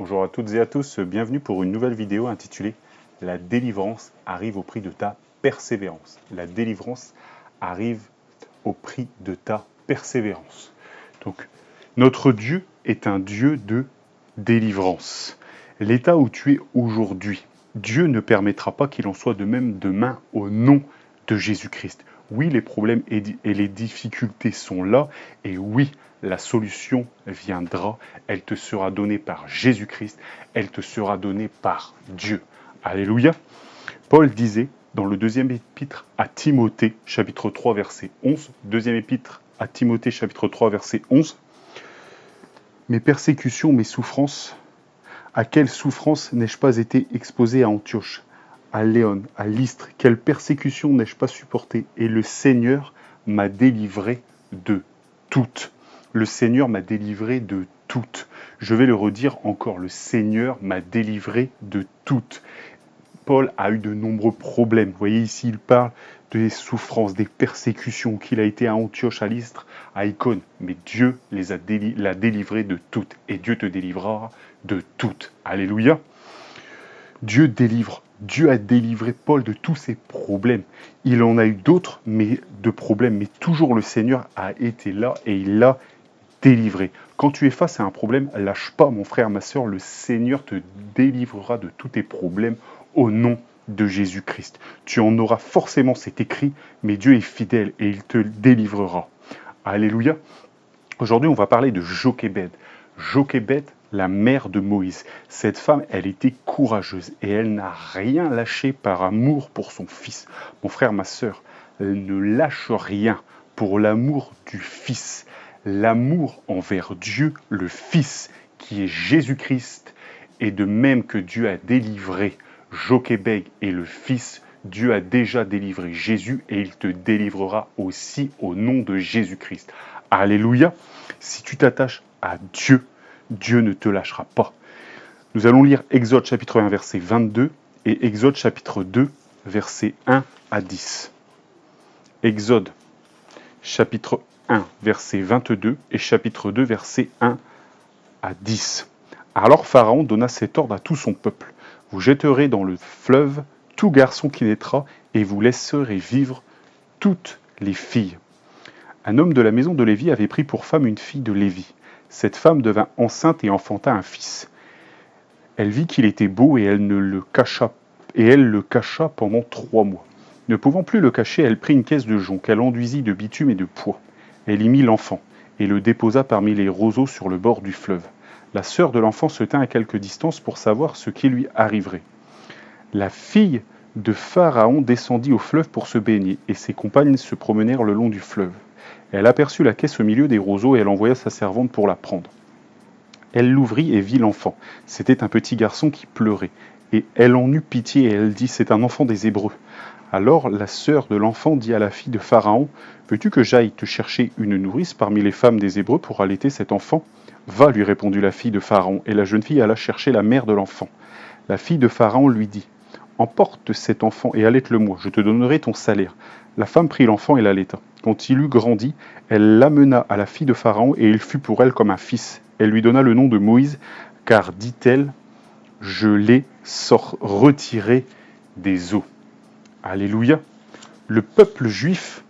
Bonjour à toutes et à tous, bienvenue pour une nouvelle vidéo intitulée « La délivrance arrive au prix de ta persévérance ». La délivrance arrive au prix de ta persévérance. Donc, notre Dieu est un Dieu de délivrance. L'état où tu es aujourd'hui, Dieu ne permettra pas qu'il en soit de même demain au nom de Jésus-Christ. Oui, les problèmes et les difficultés sont là, et oui, la solution viendra, elle te sera donnée par Jésus-Christ, elle te sera donnée par Dieu. Alléluia. Paul disait dans le deuxième épître à Timothée, chapitre 3, verset 11, deuxième épître à Timothée, chapitre 3, verset 11, « Mes persécutions, mes souffrances, à quelles souffrances n'ai-je pas été exposé à Antioche, à Léon, à Lystre, quelle persécution n'ai-je pas supporté, et le Seigneur m'a délivré de toutes. » Le Seigneur m'a délivré de toutes. Je vais le redire encore, le Seigneur m'a délivré de toutes. Paul a eu de nombreux problèmes. Vous voyez ici, il parle des souffrances, des persécutions, qu'il a été à Antioche, à Lystre, à Icône. Mais Dieu l'a délivré de toutes. Et Dieu te délivrera de toutes. Alléluia. Dieu délivre. Dieu a délivré Paul de tous ses problèmes. Il en a eu d'autres, mais de problèmes. Mais toujours le Seigneur a été là et il l'a délivré. Quand tu es face à un problème, lâche pas, mon frère, ma soeur, le Seigneur te délivrera de tous tes problèmes au nom de Jésus-Christ. Tu en auras forcément, c'est écrit, mais Dieu est fidèle et il te délivrera. Alléluia. Aujourd'hui, on va parler de Jochébed. Jochébed, la mère de Moïse. Cette femme, elle était courageuse et elle n'a rien lâché par amour pour son fils. Mon frère, ma soeur, elle ne lâche rien pour l'amour du fils. L'amour envers Dieu, le Fils, qui est Jésus-Christ, et de même que Dieu a délivré Jochébed et le Fils, Dieu a déjà délivré Jésus et il te délivrera aussi au nom de Jésus-Christ. Alléluia. Si tu t'attaches à Dieu, Dieu ne te lâchera pas. Nous allons lire Exode chapitre 1, verset 22 et Exode chapitre 2, verset 1 à 10. Exode chapitre 1, verset 22 et chapitre 2, verset 1 à 10. Alors Pharaon donna cet ordre à tout son peuple. Vous jetterez dans le fleuve tout garçon qui naîtra et vous laisserez vivre toutes les filles. Un homme de la maison de Lévi avait pris pour femme une fille de Lévi. Cette femme devint enceinte et enfanta un fils. Elle vit qu'il était beau et elle le cacha pendant 3 mois. Ne pouvant plus le cacher, elle prit une caisse de jonc qu'elle enduisit de bitume et de poix. Elle y mit l'enfant et le déposa parmi les roseaux sur le bord du fleuve. La sœur de l'enfant se tint à quelque distance pour savoir ce qui lui arriverait. La fille de Pharaon descendit au fleuve pour se baigner, et ses compagnes se promenèrent le long du fleuve. Elle aperçut la caisse au milieu des roseaux et elle envoya sa servante pour la prendre. Elle l'ouvrit et vit l'enfant. C'était un petit garçon qui pleurait. Et elle en eut pitié et elle dit « C'est un enfant des Hébreux ». Alors la sœur de l'enfant dit à la fille de Pharaon « Veux-tu que j'aille te chercher une nourrice parmi les femmes des Hébreux pour allaiter cet enfant ?» « Va, lui répondit la fille de Pharaon, et la jeune fille alla chercher la mère de l'enfant. La fille de Pharaon lui dit « Emporte cet enfant et allaite-le-moi, je te donnerai ton salaire. » La femme prit l'enfant et l'allaita. Quand il eut grandi, elle l'amena à la fille de Pharaon, et il fut pour elle comme un fils. Elle lui donna le nom de Moïse, car, dit-elle, « Je l'ai retiré des eaux. » Alléluia. Le peuple juif,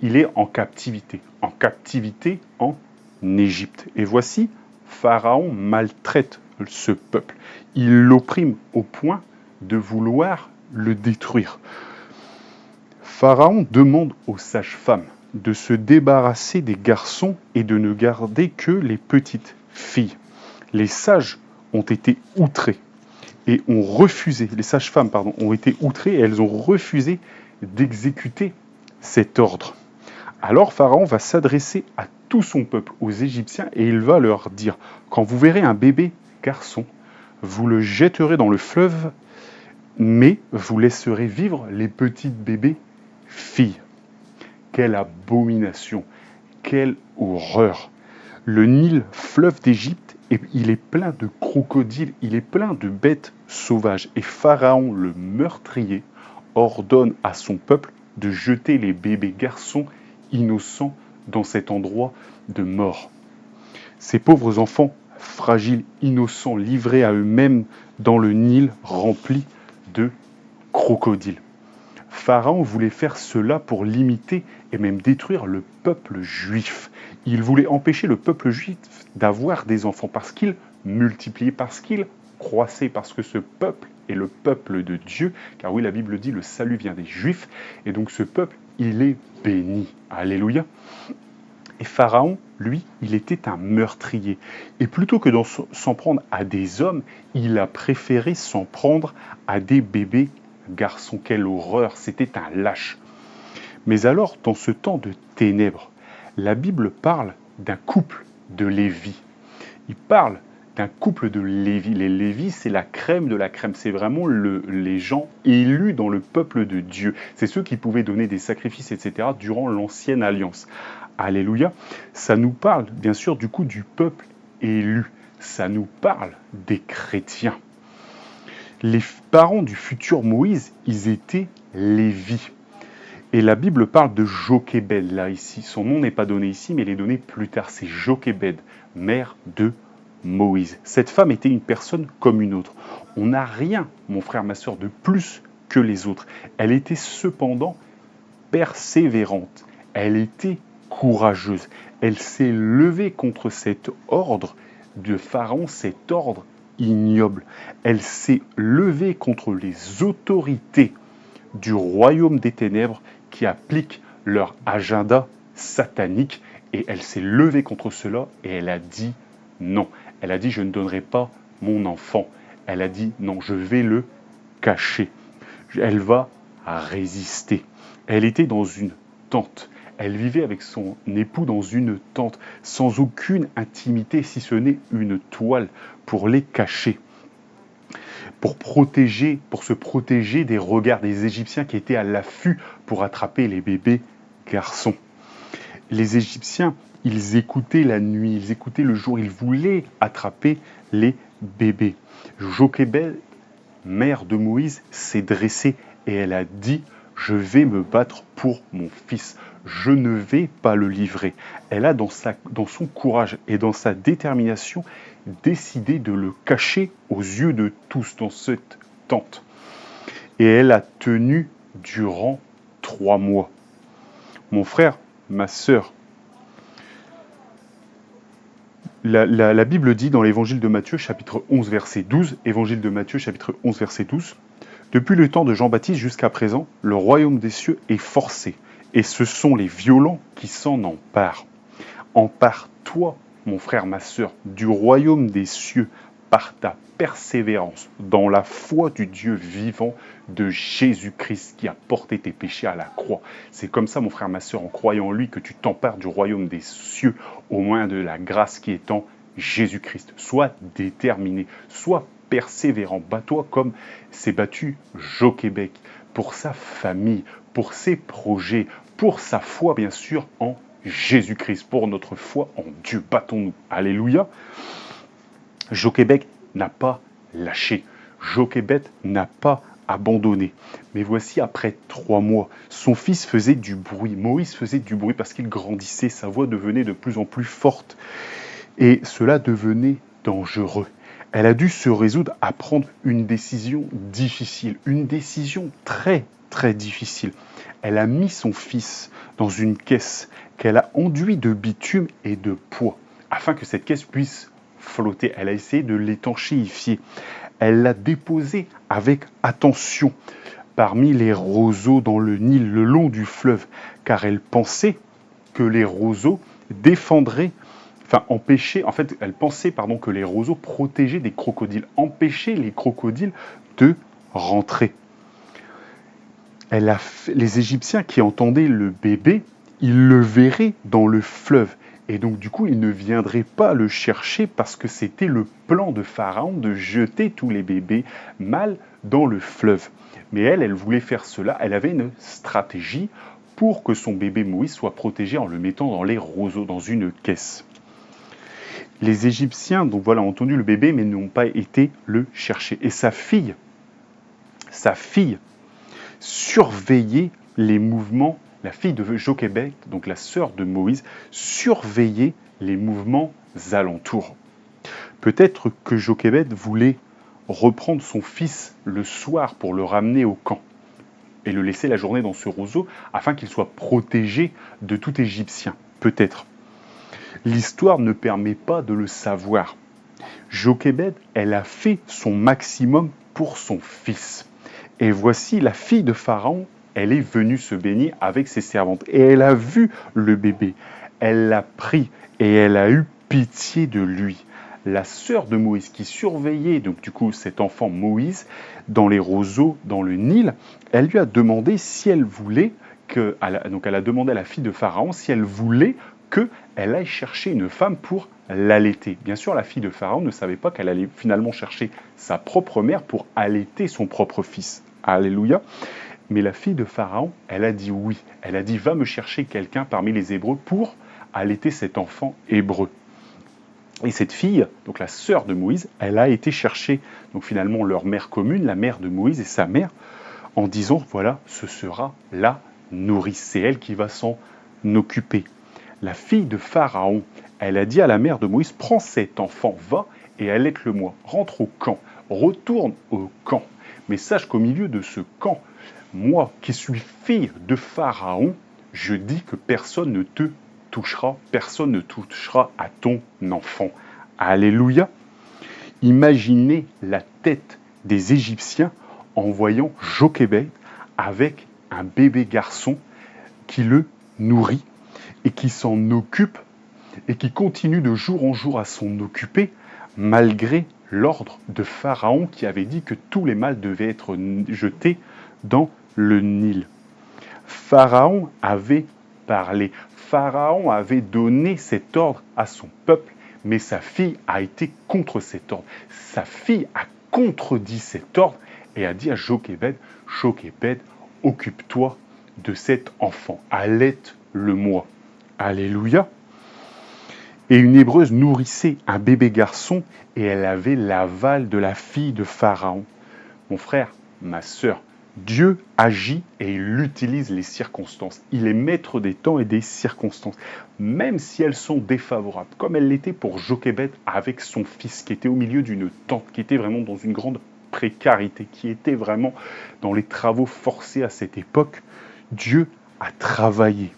il est en captivité en Égypte. Et voici, Pharaon maltraite ce peuple. Il l'opprime au point de vouloir le détruire. Pharaon demande aux sages-femmes de se débarrasser des garçons et de ne garder que les petites filles. Les sages ont été outrés et ont refusé, les sages-femmes ont été outrées et elles ont refusé d'exécuter cet ordre. Alors Pharaon va s'adresser à tout son peuple, aux Égyptiens, et il va leur dire « Quand vous verrez un bébé garçon, vous le jetterez dans le fleuve, mais vous laisserez vivre les petites bébés filles. » Quelle abomination, quelle horreur. Le Nil, fleuve d'Égypte, il est plein de crocodiles, il est plein de bêtes sauvages. Et Pharaon, le meurtrier, ordonne à son peuple de jeter les bébés garçons innocents dans cet endroit de mort. Ces pauvres enfants fragiles, innocents, livrés à eux-mêmes dans le Nil rempli de crocodiles. Pharaon voulait faire cela pour limiter et même détruire le peuple juif. Il voulait empêcher le peuple juif d'avoir des enfants parce qu'il multipliait, parce qu'il croissait, parce que ce peuple est le peuple de Dieu, car oui, la Bible dit le salut vient des Juifs, et donc ce peuple, il est béni. Alléluia. Et Pharaon, lui, il était un meurtrier. Et plutôt que de s'en prendre à des hommes, il a préféré s'en prendre à des bébés garçons. Quelle horreur, c'était un lâche. Mais alors, dans ce temps de ténèbres, la Bible parle d'un couple de Lévi. Il parle d'un couple de Lévi. Les Lévis, c'est la crème de la crème. C'est vraiment les gens élus dans le peuple de Dieu. C'est ceux qui pouvaient donner des sacrifices, etc. durant l'ancienne alliance. Alléluia. Ça nous parle, bien sûr, du coup, du peuple élu. Ça nous parle des chrétiens. Les parents du futur Moïse, ils étaient Lévi. Et la Bible parle de Jochébed, là, ici. Son nom n'est pas donné ici, mais il est donné plus tard. C'est Jochébed, mère de Moïse. Cette femme était une personne comme une autre. On n'a rien, mon frère, ma soeur, de plus que les autres. Elle était cependant persévérante. Elle était courageuse. Elle s'est levée contre cet ordre de Pharaon, cet ordre ignoble. Elle s'est levée contre les autorités du royaume des ténèbres qui appliquent leur agenda satanique, et elle s'est levée contre cela et elle a dit non. Elle a dit je ne donnerai pas mon enfant. Elle a dit non, je vais le cacher. Elle va résister. Elle était dans une tente. Elle vivait avec son époux dans une tente, sans aucune intimité, si ce n'est une toile pour les cacher, pour se protéger des regards des Égyptiens qui étaient à l'affût pour attraper les bébés garçons. Les Égyptiens, ils écoutaient la nuit, ils écoutaient le jour, ils voulaient attraper les bébés. Jochébed, mère de Moïse, s'est dressée et elle a dit « Je vais me battre pour mon fils. Je ne vais pas le livrer. » Elle a, dans son courage et dans sa détermination, décidé de le cacher aux yeux de tous dans cette tente. Et elle a tenu durant 3 mois. Mon frère, ma sœur, la Bible dit dans l'évangile de Matthieu, chapitre 11, verset 12, évangile de Matthieu, chapitre 11, verset 12, « Depuis le temps de Jean-Baptiste jusqu'à présent, le royaume des cieux est forcé, et ce sont les violents qui s'en emparent. Empare-toi, mon frère, ma sœur, du royaume des cieux par ta persévérance dans la foi du Dieu vivant de Jésus-Christ qui a porté tes péchés à la croix. » C'est comme ça, mon frère, ma sœur, en croyant en lui, que tu t'empares du royaume des cieux au moyen de la grâce qui est en Jésus-Christ. Sois déterminé, sois persévérant, bats-toi comme s'est battu Jochébed pour sa famille, pour ses projets, pour sa foi, bien sûr, en Jésus-Christ, pour notre foi en Dieu. Battons-nous. Alléluia. Jochébed n'a pas lâché. Jochébed n'a pas abandonné. Mais voici, après 3 mois, son fils faisait du bruit. Moïse faisait du bruit parce qu'il grandissait. Sa voix devenait de plus en plus forte. Et cela devenait dangereux. Elle a dû se résoudre à prendre une décision difficile. Une décision très, très difficile. Elle a mis son fils dans une caisse qu'elle a enduite de bitume et de poids, afin que cette caisse puisse flotter. Elle a essayé de l'étanchéifier. Elle l'a déposé avec attention parmi les roseaux dans le Nil, le long du fleuve, car elle pensait que les roseaux elle pensait que les roseaux protégeaient des crocodiles, empêchaient les crocodiles de rentrer. Les Égyptiens qui entendaient le bébé, ils le verraient dans le fleuve. Et donc, du coup, ils ne viendraient pas le chercher parce que c'était le plan de Pharaon de jeter tous les bébés mâles dans le fleuve. Mais elle voulait faire cela. Elle avait une stratégie pour que son bébé Moïse soit protégé en le mettant dans les roseaux, dans une caisse. Les Égyptiens, donc voilà, ont entendu le bébé, mais n'ont pas été le chercher. Et sa fille surveillait les mouvements. La fille de Jochébed, donc la sœur de Moïse, surveillait les mouvements alentours. Peut-être que Jochebed voulait reprendre son fils le soir pour le ramener au camp et le laisser la journée dans ce roseau afin qu'il soit protégé de tout Égyptien. Peut-être. L'histoire ne permet pas de le savoir. Jochebed, elle a fait son maximum pour son fils. Et voici la fille de Pharaon, elle est venue se baigner avec ses servantes. Et elle a vu le bébé. Elle l'a pris et elle a eu pitié de lui. La sœur de Moïse qui surveillait donc du coup cet enfant Moïse dans les roseaux, dans le Nil, elle lui a demandé si elle voulait donc elle a demandé à la fille de Pharaon si elle voulait qu'elle aille chercher une femme pour l'allaiter. Bien sûr, la fille de Pharaon ne savait pas qu'elle allait finalement chercher sa propre mère pour allaiter son propre fils. Alléluia. Mais la fille de Pharaon, elle a dit oui. Elle a dit, va me chercher quelqu'un parmi les Hébreux pour allaiter cet enfant hébreu. Et cette fille, donc la sœur de Moïse, elle a été chercher donc finalement leur mère commune, la mère de Moïse et sa mère, en disant, voilà, ce sera la nourrice. C'est elle qui va s'en occuper. La fille de Pharaon, elle a dit à la mère de Moïse, prends cet enfant, va et allaite-le-moi, rentre au camp, retourne au camp. Mais sache qu'au milieu de ce camp, moi qui suis fille de Pharaon, je dis que personne ne te touchera, personne ne touchera à ton enfant. Alléluia. Imaginez la tête des Égyptiens en voyant Jochebed avec un bébé garçon qui le nourrit et qui s'en occupe et qui continue de jour en jour à s'en occuper malgré l'ordre de Pharaon qui avait dit que tous les mâles devaient être jetés dans le Nil. Pharaon avait parlé, Pharaon avait donné cet ordre à son peuple, mais sa fille a été contre cet ordre. Sa fille a contredit cet ordre et a dit à Jochebed, Jochebed, occupe-toi de cet enfant, allaite-le-moi. Alléluia. Et une Hébreuse nourrissait un bébé garçon et elle avait l'aval de la fille de Pharaon. Mon frère, ma sœur, Dieu agit et il utilise les circonstances. Il est maître des temps et des circonstances, même si elles sont défavorables, comme elle l'était pour Jochebed avec son fils qui était au milieu d'une tente, qui était vraiment dans une grande précarité, qui était vraiment dans les travaux forcés à cette époque. Dieu a travaillé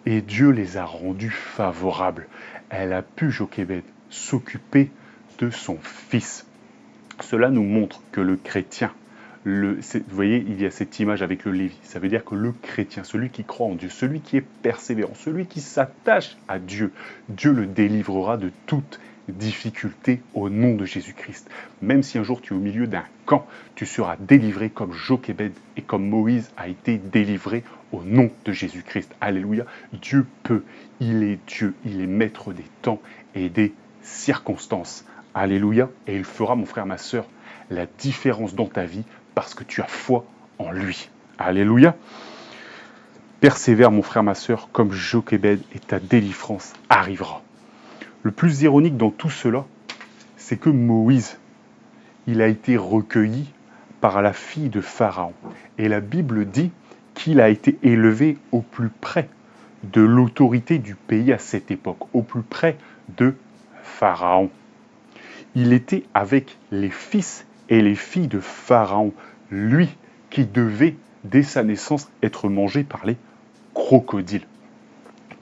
et Dieu les a rendus favorables. Elle a pu, Jochebed, s'occuper de son fils. Cela nous montre que le chrétien, vous voyez, il y a cette image avec le Lévi. Ça veut dire que le chrétien, celui qui croit en Dieu, celui qui est persévérant, celui qui s'attache à Dieu, Dieu le délivrera de toute difficulté au nom de Jésus-Christ. Même si un jour tu es au milieu d'un camp, tu seras délivré comme Jochebed et comme Moïse a été délivré au nom de Jésus-Christ. Alléluia. Dieu peut, il est Dieu, il est maître des temps et des circonstances. Alléluia. Et il fera, mon frère, ma sœur, la différence dans ta vie parce que tu as foi en lui. Alléluia. Persévère, mon frère, ma sœur, comme Jochebed, et ta délivrance arrivera. Le plus ironique dans tout cela, c'est que Moïse, il a été recueilli par la fille de Pharaon. Et la Bible dit qu'il a été élevé au plus près de l'autorité du pays à cette époque, au plus près de Pharaon. Il était avec les fils et les filles de Pharaon, lui qui devait, dès sa naissance, être mangé par les crocodiles.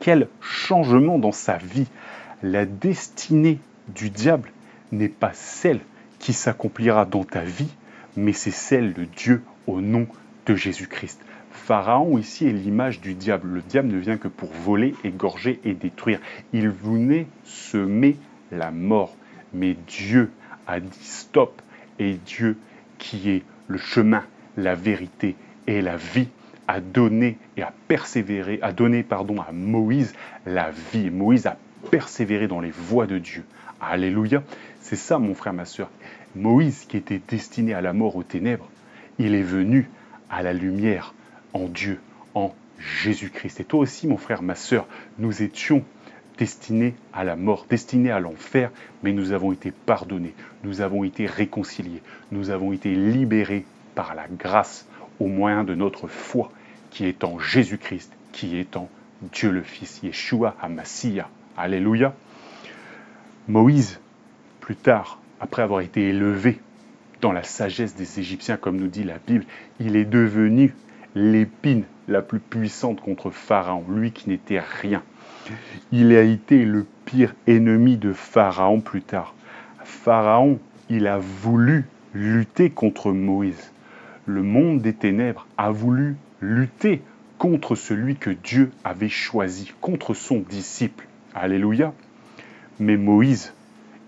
Quel changement dans sa vie! La destinée du diable n'est pas celle qui s'accomplira dans ta vie, mais c'est celle de Dieu au nom de Jésus-Christ. Pharaon ici est l'image du diable. Le diable ne vient que pour voler, égorger et détruire. Il venait semer la mort. Mais Dieu a dit stop. Et Dieu, qui est le chemin, la vérité et la vie, a donné et a persévéré, a donné à Moïse la vie. Moïse a persévéré dans les voies de Dieu. Alléluia. C'est ça, mon frère, ma sœur. Moïse, qui était destiné à la mort, aux ténèbres, il est venu à la lumière en Dieu, en Jésus-Christ. Et toi aussi, mon frère, ma sœur, nous étions destinés à la mort, destinés à l'enfer, mais nous avons été pardonnés, nous avons été réconciliés, nous avons été libérés par la grâce au moyen de notre foi, qui est en Jésus-Christ, qui est en Dieu le Fils, Yeshua HaMashiach. Alléluia. Moïse, Plus tard, après avoir été élevé dans la sagesse des Égyptiens, comme nous dit la Bible, il est devenu l'épine la plus puissante contre Pharaon, lui qui n'était rien. Il a été le pire ennemi de Pharaon plus tard. Pharaon, il a voulu lutter contre Moïse. Le monde des ténèbres a voulu lutter contre celui que Dieu avait choisi, contre son disciple. Alléluia. Mais Moïse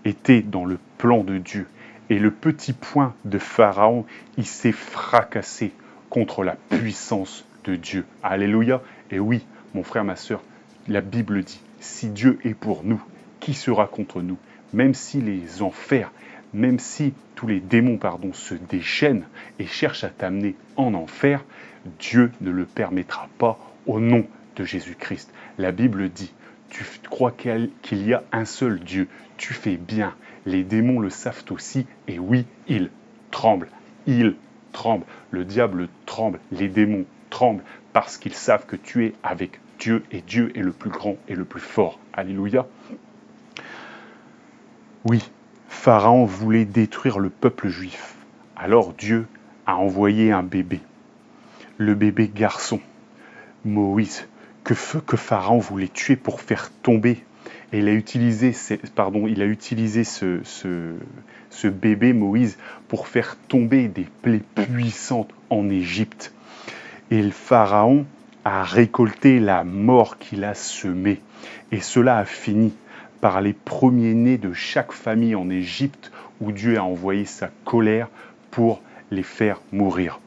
était dans le plan de Dieu. Et le petit poing de Pharaon, il s'est fracassé contre la puissance de Dieu. Alléluia. Et oui, mon frère, ma sœur, la Bible dit, si Dieu est pour nous, qui sera contre nous? Même si les enfers, même si tous les démons se déchaînent et cherchent à t'amener en enfer, Dieu ne le permettra pas au nom de Jésus-Christ. La Bible dit, tu crois qu'il y a un seul Dieu, tu fais bien. Les démons le savent aussi, et oui, ils tremblent. Ils tremblent. Le diable tremble, les démons tremblent, parce qu'ils savent que tu es avec Dieu, et Dieu est le plus grand et le plus fort. Alléluia. Oui, Pharaon voulait détruire le peuple juif. Alors Dieu a envoyé un bébé, le bébé garçon, Moïse, que Pharaon voulait tuer pour faire tomber. Et il a utilisé ce bébé Moïse pour faire tomber des plaies puissantes en Égypte. Et le Pharaon a récolté la mort qu'il a semée. Et cela a fini par les premiers-nés de chaque famille en Égypte, où Dieu a envoyé sa colère pour les faire mourir.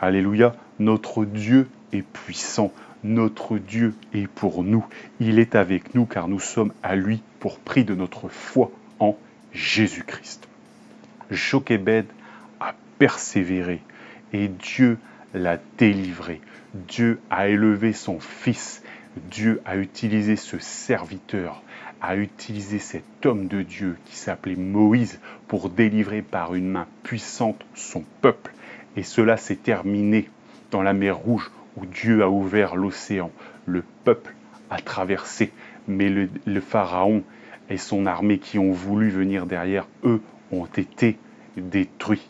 Alléluia, notre Dieu est puissant, notre Dieu est pour nous. Il est avec nous car nous sommes à lui pour prix de notre foi en Jésus-Christ. Jochébed a persévéré et Dieu l'a délivré. Dieu a élevé son fils. Dieu a utilisé ce serviteur, a utilisé cet homme de Dieu qui s'appelait Moïse pour délivrer par une main puissante son peuple. Et cela s'est terminé dans la mer Rouge où Dieu a ouvert l'océan. Le peuple a traversé, mais le Pharaon et son armée qui ont voulu venir derrière eux ont été détruits.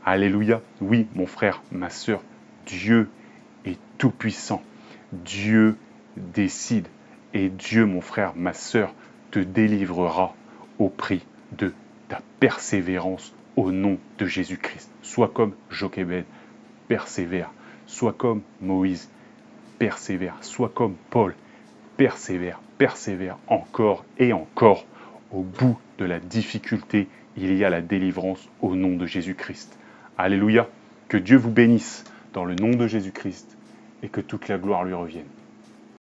Alléluia. Oui, mon frère, ma sœur, Dieu est tout-puissant. Dieu décide et Dieu, mon frère, ma sœur, te délivrera au prix de ta persévérance au nom de Jésus-Christ. Sois comme Jochébed, persévère. Sois comme Moïse, persévère. Sois comme Paul, persévère, persévère encore et encore. Au bout de la difficulté, il y a la délivrance au nom de Jésus-Christ. Alléluia. Que Dieu vous bénisse dans le nom de Jésus-Christ et que toute la gloire lui revienne.